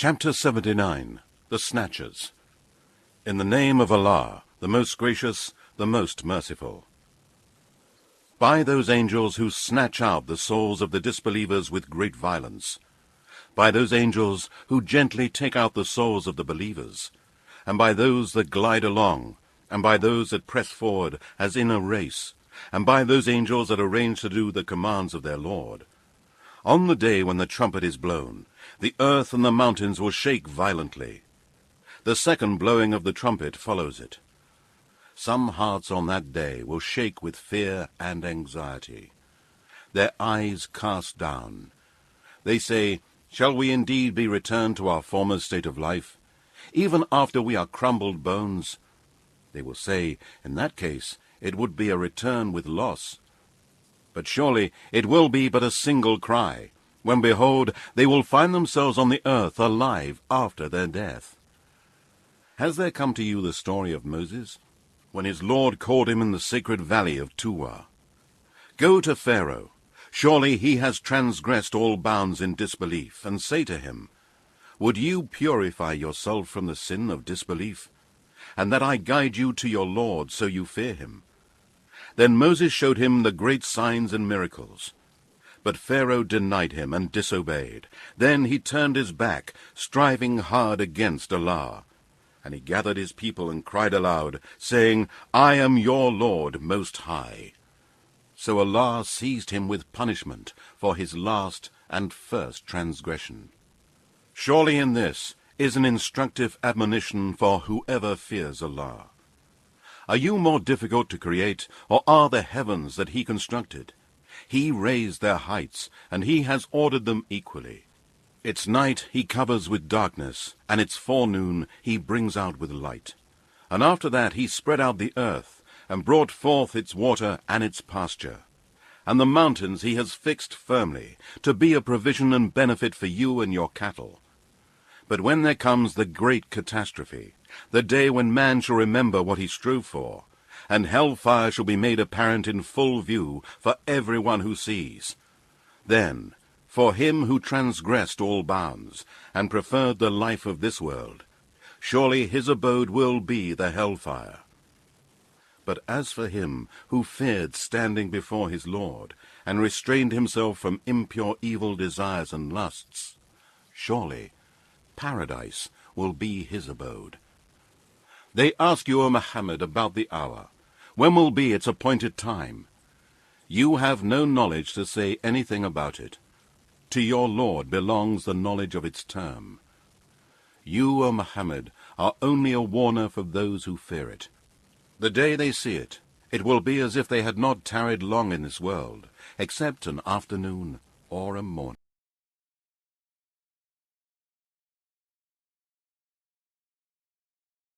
Chapter 79. The Snatchers. In the name of Allah, the most gracious, the most merciful. By those angels who snatch out the souls of the disbelievers with great violence, by those angels who gently take out the souls of the believers, and by those that glide along, and by those that press forward as in a race, and by those angels that arrange to do the commands of their Lord. On the day when the trumpet is blown, the earth and the mountains will shake violently. The second blowing of the trumpet follows it. Some hearts on that day will shake with fear and anxiety, their eyes cast down. They say, "Shall we indeed be returned to our former state of life, even after we are crumbled bones?" They will say, in that case, it would be a return with loss. But surely it will be but a single cry, when, behold, they will find themselves on the earth alive after their death. Has there come to you the story of Moses, when his Lord called him in the sacred valley of Tuwa? Go to Pharaoh, surely he has transgressed all bounds in disbelief, and say to him, "Would you purify yourself from the sin of disbelief, and that I guide you to your Lord so you fear him?" Then Moses showed him the great signs and miracles. But Pharaoh denied him and disobeyed. Then he turned his back, striving hard against Allah. And he gathered his people and cried aloud, saying, "I am your Lord most high." So Allah seized him with punishment for his last and first transgression. Surely in this is an instructive admonition for whoever fears Allah. Are you more difficult to create, or are the heavens that he constructed? He raised their heights, and he has ordered them equally. Its night he covers with darkness, and its forenoon he brings out with light. And after that he spread out the earth, and brought forth its water and its pasture. And the mountains he has fixed firmly, to be a provision and benefit for you and your cattle. But when there comes the great catastrophe, the day when man shall remember what he strove for, and hell-fire shall be made apparent in full view for everyone who sees, then, for him who transgressed all bounds, and preferred the life of this world, surely his abode will be the hell-fire. But as for him who feared standing before his Lord, and restrained himself from impure evil desires and lusts, surely paradise will be his abode. They ask you, O Muhammad, about the hour. When will be its appointed time? You have no knowledge to say anything about it. To your Lord belongs the knowledge of its term. You, O Muhammad, are only a warner for those who fear it. The day they see it, it will be as if they had not tarried long in this world, except an afternoon or a morning.